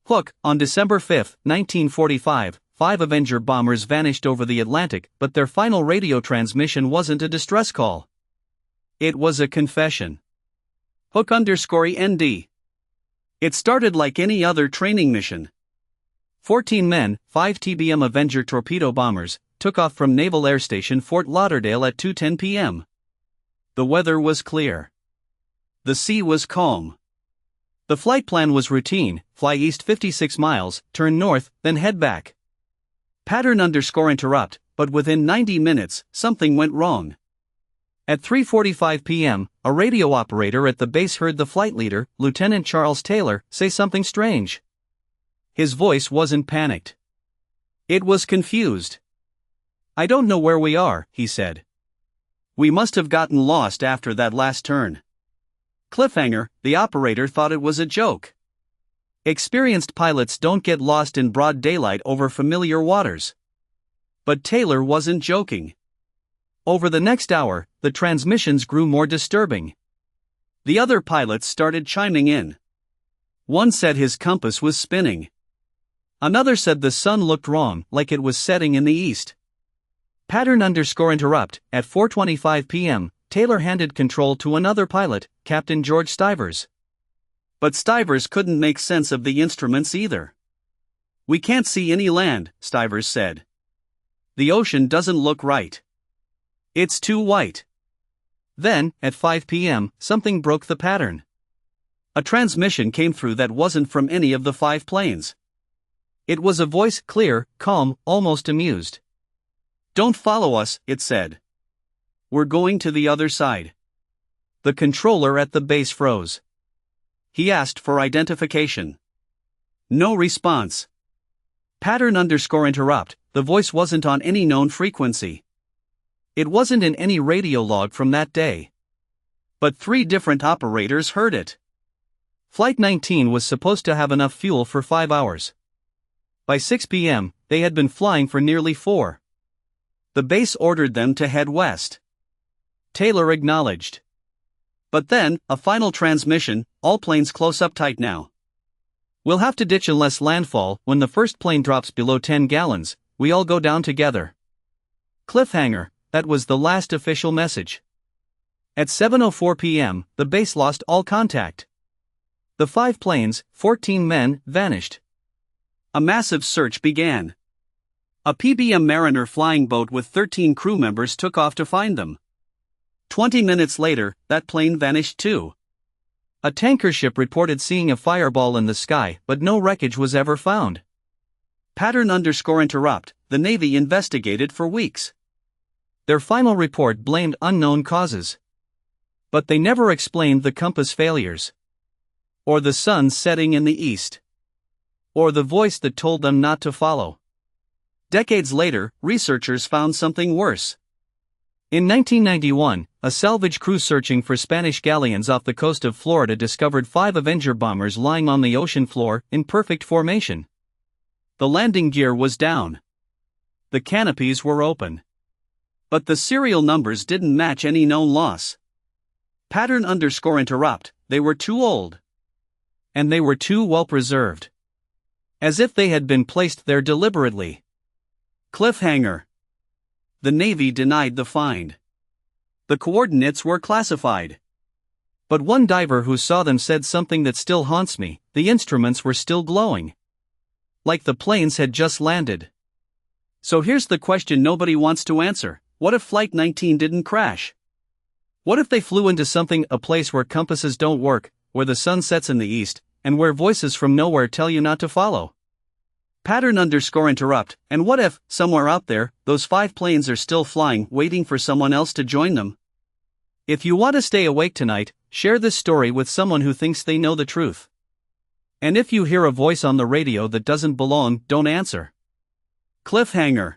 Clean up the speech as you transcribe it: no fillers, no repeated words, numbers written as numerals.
Hook, on December 5, 1945, 5 Avenger bombers vanished over the Atlantic, but their final radio transmission wasn't a distress call. It was a confession. Hook_ND. It started like any other training mission. 14 men, 5 TBM Avenger torpedo bombers, took off from Naval Air Station Fort Lauderdale at 2:10 p.m. The weather was clear. The sea was calm. The flight plan was routine: fly east 56 miles, turn north, then head back. Pattern_interrupt, but within 90 minutes, something went wrong. At 3:45 p.m., a radio operator at the base heard the flight leader, Lieutenant Charles Taylor, say something strange. His voice wasn't panicked. It was confused. "I don't know where we are," he said. "We must have gotten lost after that last turn." Cliffhanger, the operator thought it was a joke. Experienced pilots don't get lost in broad daylight over familiar waters. But Taylor wasn't joking. Over the next hour, the transmissions grew more disturbing. The other pilots started chiming in. One said his compass was spinning. Another said the sun looked wrong, like it was setting in the east. Pattern_interrupt, at 4:25 p.m., Taylor handed control to another pilot, Captain George Stivers. But Stivers couldn't make sense of the instruments either. "We can't see any land," Stivers said. "The ocean doesn't look right. It's too white." Then, at 5 p.m., something broke the pattern. A transmission came through that wasn't from any of the 5 planes. It was a voice, clear, calm, almost amused. "Don't follow us," it said. "We're going to the other side." The controller at the base froze. He asked for identification. No response. Pattern_interrupt, the voice wasn't on any known frequency. It wasn't in any radio log from that day. But 3 different operators heard it. Flight 19 was supposed to have enough fuel for 5 hours. By 6 p.m., they had been flying for nearly 4. The base ordered them to head west. Taylor acknowledged. But then, a final transmission: "All planes close up tight now. We'll have to ditch unless landfall. When the first plane drops below 10 gallons, we all go down together." Cliffhanger, that was the last official message. At 7:04 p.m., the base lost all contact. The 5 planes, 14 men, vanished. A massive search began. A PBM Mariner flying boat with 13 crew members took off to find them. 20 minutes later, that plane vanished too. A tanker ship reported seeing a fireball in the sky, but no wreckage was ever found. Pattern_interrupt, the Navy investigated for weeks. Their final report blamed unknown causes. But they never explained the compass failures. Or the sun setting in the east. Or the voice that told them not to follow. Decades later, researchers found something worse. In 1991, a salvage crew searching for Spanish galleons off the coast of Florida discovered 5 Avenger bombers lying on the ocean floor, in perfect formation. The landing gear was down. The canopies were open. But the serial numbers didn't match any known loss. Pattern_interrupt, they were too old. And they were too well preserved. As if they had been placed there deliberately. Cliffhanger. The Navy denied the find. The coordinates were classified. But one diver who saw them said something that still haunts me: the instruments were still glowing. Like the planes had just landed. So here's the question nobody wants to answer: what if Flight 19 didn't crash? What if they flew into something, a place where compasses don't work, where the sun sets in the east, and where voices from nowhere tell you not to follow? Pattern_interrupt, and what if, somewhere out there, those 5 planes are still flying, waiting for someone else to join them? If you want to stay awake tonight, share this story with someone who thinks they know the truth. And if you hear a voice on the radio that doesn't belong, don't answer. Cliffhanger.